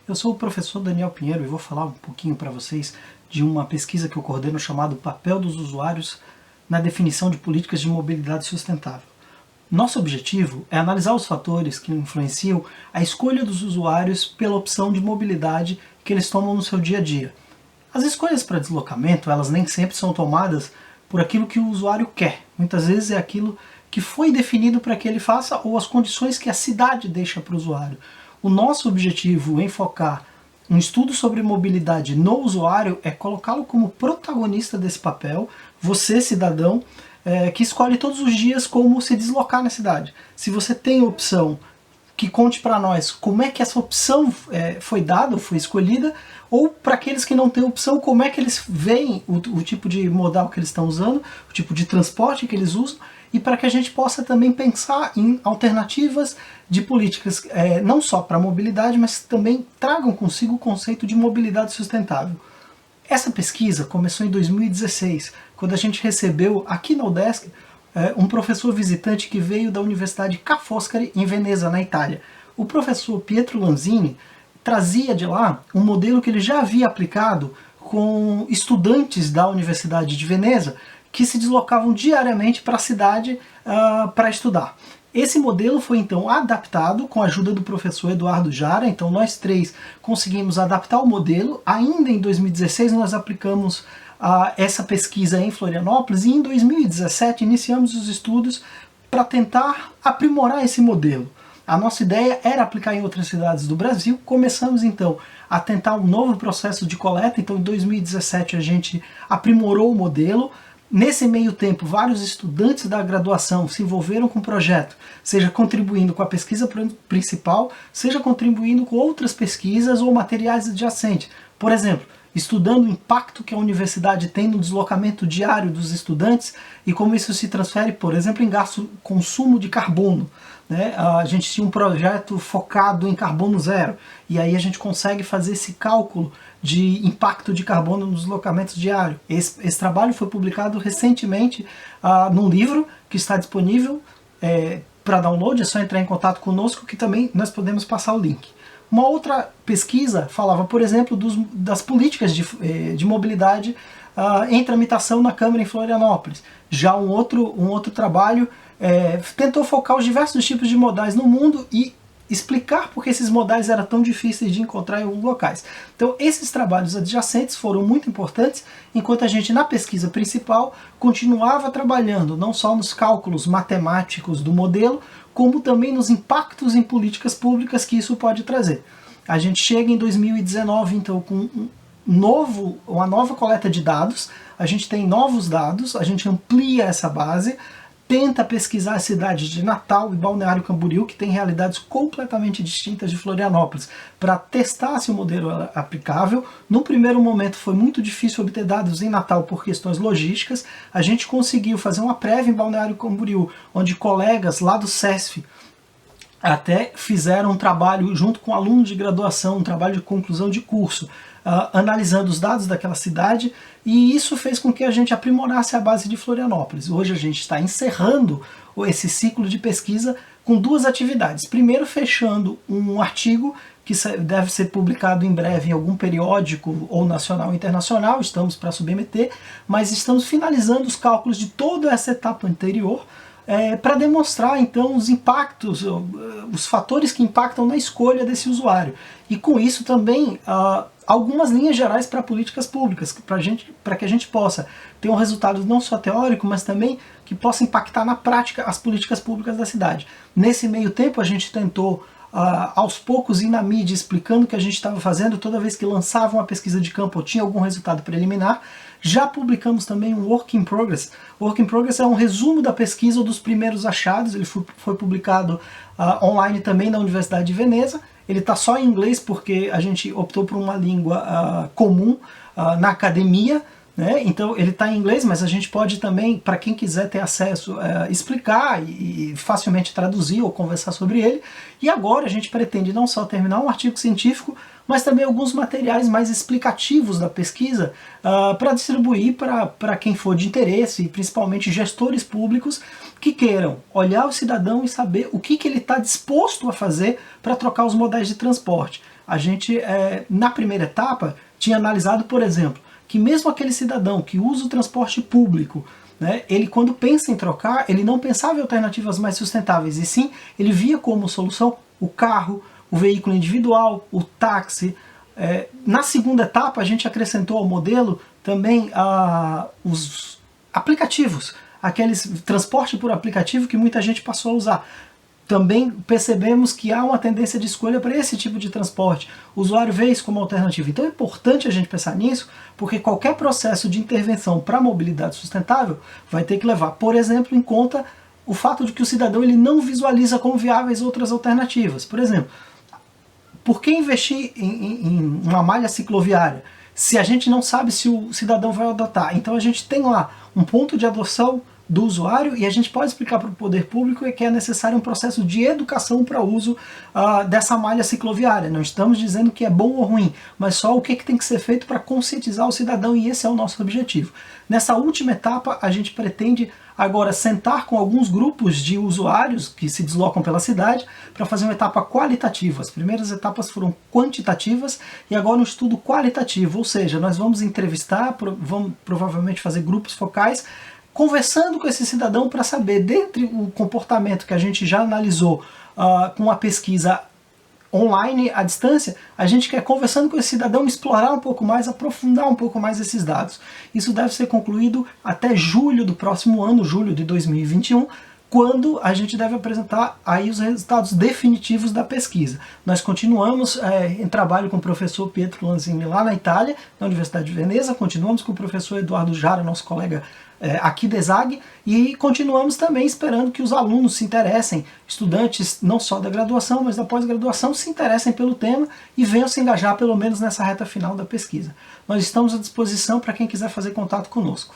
Eu sou o professor Daniel Pinheiro e vou falar um pouquinho para vocês de uma pesquisa que eu coordeno chamada Papel dos Usuários na Definição de Políticas de Mobilidade Sustentável. Nosso objetivo é analisar os fatores que influenciam a escolha dos usuários pela opção de mobilidade que eles tomam no seu dia a dia. As escolhas para deslocamento, elas nem sempre são tomadas por aquilo que o usuário quer. Muitas vezes é aquilo que foi definido para que ele faça ou as condições que a cidade deixa para o usuário. O nosso objetivo em focar um estudo sobre mobilidade no usuário é colocá-lo como protagonista desse papel, você cidadão, que escolhe todos os dias como se deslocar na cidade. Se você tem opção, que conte para nós como é que essa opção foi dada, foi escolhida, ou para aqueles que não têm opção, como é que eles veem o tipo de modal que eles estão usando, o tipo de transporte que eles usam, e para que a gente possa também pensar em alternativas de políticas, não só para a mobilidade, mas também tragam consigo o conceito de mobilidade sustentável. Essa pesquisa começou em 2016, quando a gente recebeu aqui na UDESC um professor visitante que veio da Universidade Ca' Foscari, em Veneza, na Itália. O professor Pietro Lanzini trazia de lá um modelo que ele já havia aplicado com estudantes da Universidade de Veneza que se deslocavam diariamente para a cidade para estudar. Esse modelo foi então adaptado com a ajuda do professor Eduardo Jara, então nós três conseguimos adaptar o modelo. Ainda em 2016 nós aplicamos essa pesquisa em Florianópolis e em 2017 iniciamos os estudos para tentar aprimorar esse modelo. A nossa ideia era aplicar em outras cidades do Brasil. Começamos então a tentar um novo processo de coleta, então em 2017 a gente aprimorou o modelo. Nesse meio tempo, vários estudantes da graduação se envolveram com o projeto, seja contribuindo com a pesquisa principal, seja contribuindo com outras pesquisas ou materiais adjacentes. Por exemplo, estudando o impacto que a universidade tem no deslocamento diário dos estudantes e como isso se transfere, por exemplo, em consumo de carbono. A gente tinha um projeto focado em carbono zero, e aí a gente consegue fazer esse cálculo de impacto de carbono nos deslocamentos diários. Esse trabalho foi publicado recentemente num livro que está disponível para download, é só entrar em contato conosco que também nós podemos passar o link. Uma outra pesquisa falava, por exemplo, das políticas de mobilidade em tramitação na Câmara em Florianópolis. Já um outro trabalho tentou focar os diversos tipos de modais no mundo e explicar por que esses modais eram tão difíceis de encontrar em alguns locais. Então esses trabalhos adjacentes foram muito importantes, enquanto a gente na pesquisa principal continuava trabalhando não só nos cálculos matemáticos do modelo, como também nos impactos em políticas públicas que isso pode trazer. A gente chega em 2019 então com uma nova coleta de dados, a gente tem novos dados, a gente amplia essa base, tenta pesquisar as cidades de Natal e Balneário Camboriú, que têm realidades completamente distintas de Florianópolis, para testar se o modelo era aplicável. No primeiro momento foi muito difícil obter dados em Natal por questões logísticas. A gente conseguiu fazer uma prévia em Balneário Camboriú, onde colegas lá do CESF até fizeram um trabalho junto com alunos de graduação, um trabalho de conclusão de curso, analisando os dados daquela cidade, e isso fez com que a gente aprimorasse a base de Florianópolis. Hoje a gente está encerrando esse ciclo de pesquisa com duas atividades. Primeiro, fechando um artigo que deve ser publicado em breve em algum periódico ou nacional ou internacional, estamos para submeter, mas estamos finalizando os cálculos de toda essa etapa anterior, para demonstrar então os impactos, os fatores que impactam na escolha desse usuário. E com isso também algumas linhas gerais para políticas públicas, para que a gente possa ter um resultado não só teórico, mas também que possa impactar na prática as políticas públicas da cidade. Nesse meio tempo a gente tentou aos poucos ir na mídia explicando o que a gente estava fazendo. Toda vez que lançava uma pesquisa de campo ou tinha algum resultado preliminar. Já publicamos também um Work in Progress. Work in Progress é um resumo da pesquisa ou dos primeiros achados. Ele foi publicado online também na Universidade de Veneza. Ele está só em inglês porque a gente optou por uma língua comum na academia, né? Então ele está em inglês, mas a gente pode também, para quem quiser ter acesso, explicar e facilmente traduzir ou conversar sobre ele. E agora a gente pretende não só terminar um artigo científico, mas também alguns materiais mais explicativos da pesquisa para distribuir para quem for de interesse, principalmente gestores públicos que queiram olhar o cidadão e saber o que ele está disposto a fazer para trocar os modais de transporte. a gente, na primeira etapa, tinha analisado, por exemplo, que mesmo aquele cidadão que usa o transporte público, né, ele quando pensa em trocar, ele não pensava em alternativas mais sustentáveis, e sim, ele via como solução o carro, o veículo individual, o táxi. Na segunda etapa, a gente acrescentou ao modelo também os aplicativos, aqueles transporte por aplicativo que muita gente passou a usar. Também percebemos que há uma tendência de escolha para esse tipo de transporte. O usuário vê isso como alternativa. Então é importante a gente pensar nisso, porque qualquer processo de intervenção para a mobilidade sustentável vai ter que levar, por exemplo, em conta o fato de que o cidadão ele não visualiza como viáveis outras alternativas. Por exemplo, por que investir em uma malha cicloviária se a gente não sabe se o cidadão vai adotar? Então a gente tem lá um ponto de adoção do usuário e a gente pode explicar para o poder público que é necessário um processo de educação para o uso dessa malha cicloviária. Não estamos dizendo que é bom ou ruim, mas só o que tem que ser feito para conscientizar o cidadão, e esse é o nosso objetivo. Nessa última etapa, a gente pretende agora sentar com alguns grupos de usuários que se deslocam pela cidade para fazer uma etapa qualitativa. As primeiras etapas foram quantitativas e agora um estudo qualitativo, ou seja, nós vamos entrevistar, vamos provavelmente fazer grupos focais, conversando com esse cidadão para saber, dentre o comportamento que a gente já analisou com a pesquisa online, à distância, a gente quer, conversando com esse cidadão, explorar um pouco mais, aprofundar um pouco mais esses dados. Isso deve ser concluído até julho do próximo ano, julho de 2021, quando a gente deve apresentar aí os resultados definitivos da pesquisa. Nós continuamos em trabalho com o professor Pietro Lanzini lá na Itália, na Universidade de Veneza, continuamos com o professor Eduardo Jara, nosso colega aqui da ESAG, e continuamos também esperando que os alunos se interessem, estudantes não só da graduação, mas da pós-graduação, se interessem pelo tema e venham se engajar pelo menos nessa reta final da pesquisa. Nós estamos à disposição para quem quiser fazer contato conosco.